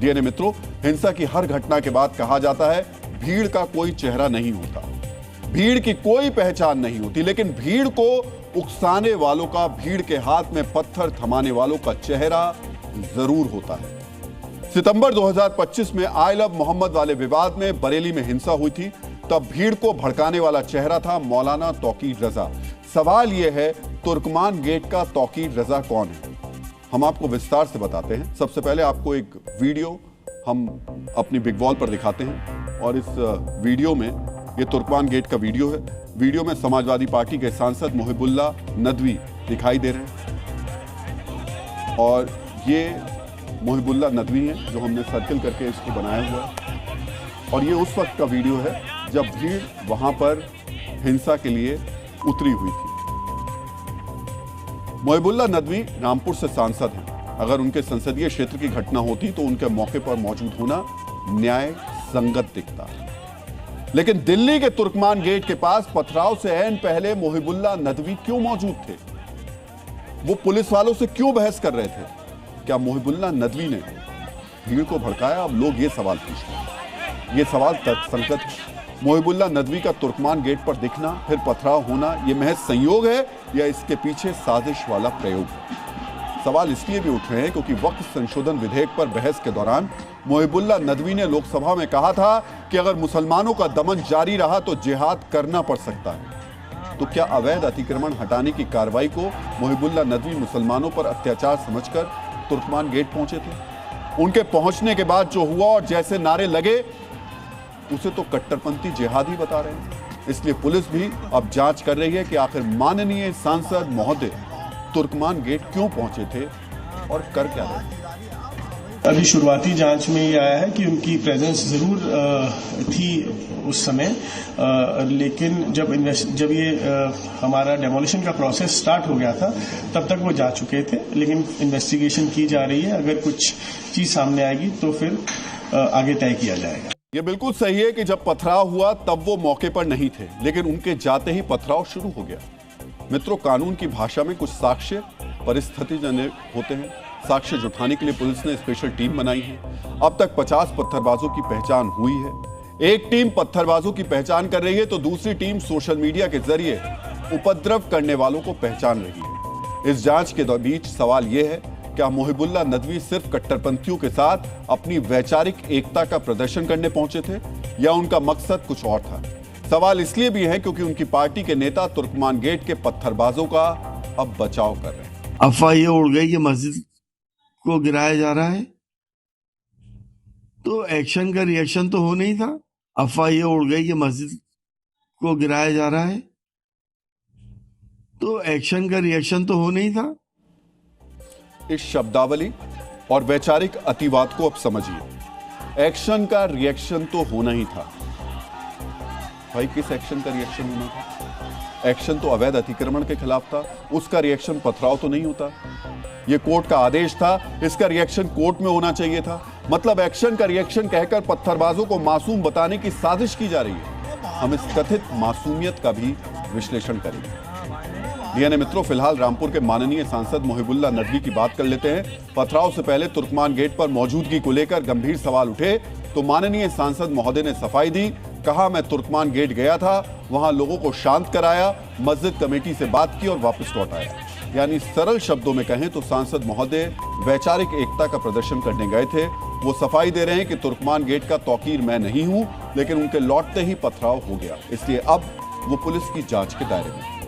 DNA मित्रों, हिंसा की हर घटना के बाद कहा जाता है भीड़ का कोई चेहरा नहीं होता, भीड़ की कोई पहचान नहीं होती, लेकिन भीड़ को उकसाने वालों का, भीड़ के हाथ में पत्थर थमाने वालों का चेहरा जरूर होता है। सितंबर 2025 में आई लव मोहम्मद वाले विवाद में बरेली में हिंसा हुई थी, तब भीड़ को भड़काने वाला चेहरा था मौलाना तौकीर रजा। सवाल यह है, तुर्कमान गेट का तौकीर रजा कौन है? हम आपको विस्तार से बताते हैं। सबसे पहले आपको एक वीडियो हम अपनी बिग वॉल पर दिखाते हैं और इस वीडियो में, ये तुर्कमान गेट का वीडियो है, वीडियो में समाजवादी पार्टी के सांसद मुहिबुल्लाह नदवी दिखाई दे रहे हैं और ये मुहिबुल्लाह नदवी हैं जो हमने सर्किल करके इसको बनाया हुआ है और ये उस वक्त का वीडियो है जब भीड़ वहां पर हिंसा के लिए उतरी हुई थी। मुहिबुल्लाह नदवी रामपुर से सांसद हैं। अगर उनके संसदीय क्षेत्र की घटना होती तो उनके मौके पर मौजूद होना न्याय संगत दिखता, लेकिन दिल्ली के तुर्कमान गेट के पास पथराव से ऐन पहले मुहिबुल्लाह नदवी क्यों मौजूद थे? वो पुलिस वालों से क्यों बहस कर रहे थे? क्या मुहिबुल्लाह नदवी ने भीड़ को भड़काया? अब लोग ये सवाल पूछते हैं। ये सवाल तर्कसंगत है। मुहिबुल्लाह नदवी का तुर्कमान गेट पर दिखना, फिर पथराव होना, यह महज संयोग है या इसके पीछे साजिश वाला प्रयोग है? सवाल इसलिए भी उठ रहे हैं क्योंकि वक्फ संशोधन विधेयक पर बहस के दौरान मुहिबुल्लाह नदवी ने लोकसभा में कहा था कि अगर मुसलमानों का दमन जारी रहा तो जिहाद करना पड़ सकता है। तो क्या अवैध अतिक्रमण हटाने की कार्रवाई को मुहिबुल्लाह नदवी मुसलमानों पर अत्याचार समझकर तुर्कमान गेट पहुंचे थे? उनके पहुंचने के बाद जो हुआ और जैसे नारे लगे उसे तो कट्टरपंथी जिहादी बता रहे हैं। इसलिए पुलिस भी अब जांच कर रही है कि आखिर माननीय सांसद महोदय तुर्कमान गेट क्यों पहुंचे थे और कर क्या रहे थे। अभी शुरुआती जांच में ये आया है कि उनकी प्रेजेंस जरूर थी उस समय, लेकिन जब ये हमारा डेमोलिशन का प्रोसेस स्टार्ट हो गया था तब तक वो जा चुके थे, लेकिन इन्वेस्टिगेशन की जा रही है। अगर कुछ चीज सामने आएगी तो फिर आगे तय किया जाएगा। ये बिल्कुल सही है कि जब पथराव हुआ तब वो मौके पर नहीं थे, लेकिन उनके जाते ही पथराव शुरू हो गया। मित्रों, कानून की भाषा में कुछ साक्ष्य परिस्थितिजन्य होते हैं। साक्ष्य जुटाने के लिए पुलिस ने स्पेशल टीम बनाई है। अब तक 50 पत्थरबाजों की पहचान हुई है। एक टीम पत्थरबाजों की पहचान कर रही है तो दूसरी टीम सोशल मीडिया के जरिए उपद्रव करने वालों को पहचान रही है। इस जांच के बीच सवाल यह है, क्या मुहिबुल्लाह नदवी सिर्फ कट्टरपंथियों के साथ अपनी वैचारिक एकता का प्रदर्शन करने पहुंचे थे या उनका मकसद कुछ और था? सवाल इसलिए भी है क्योंकि उनकी पार्टी के नेता तुर्कमान गेट के पत्थरबाजों का अब बचाव कर रहे हैं। अफवाह ये उड़ गई कि मस्जिद को गिराया जा रहा है, तो एक्शन का रिएक्शन तो हो नहीं था। अफवाह ये उड़ गई कि मस्जिद को गिराया जा रहा है, तो एक्शन का रिएक्शन तो हो नहीं था। इस शब्दावली और वैचारिक अतिवाद को अब समझिए। एक्शन का रिएक्शन तो होना ही था। भाई, किस एक्शन का रिएक्शन होना था? एक्शन तो अवैध अतिक्रमण के खिलाफ था, उसका रिएक्शन पथराव तो नहीं होता। यह कोर्ट का आदेश था, इसका रिएक्शन कोर्ट में होना चाहिए था। मतलब एक्शन का रिएक्शन कहकर पत्थरबाजों को मासूम बताने की साजिश की जा रही है। हम इस कथित मासूमियत का भी विश्लेषण करेंगे। डीएनए मित्रों, फिलहाल रामपुर के माननीय सांसद मुहिबुल्लाह नदवी की बात कर लेते हैं। पथराव से पहले तुर्कमान गेट पर मौजूदगी को लेकर गंभीर सवाल उठे तो माननीय सांसद महोदय ने सफाई दी। कहा, मैं तुर्कमान गेट गया था, वहां लोगों को शांत कराया, मस्जिद कमेटी से बात की और वापस लौट आया। यानी सरल शब्दों में कहें तो सांसद महोदय वैचारिक एकता का प्रदर्शन करने गए थे। वो सफाई दे रहे हैं कि तुर्कमान गेट का तौकीर मैं नहीं हूं, लेकिन उनके लौटते ही पथराव हो गया, इसलिए अब वो पुलिस की जांच के दायरे में।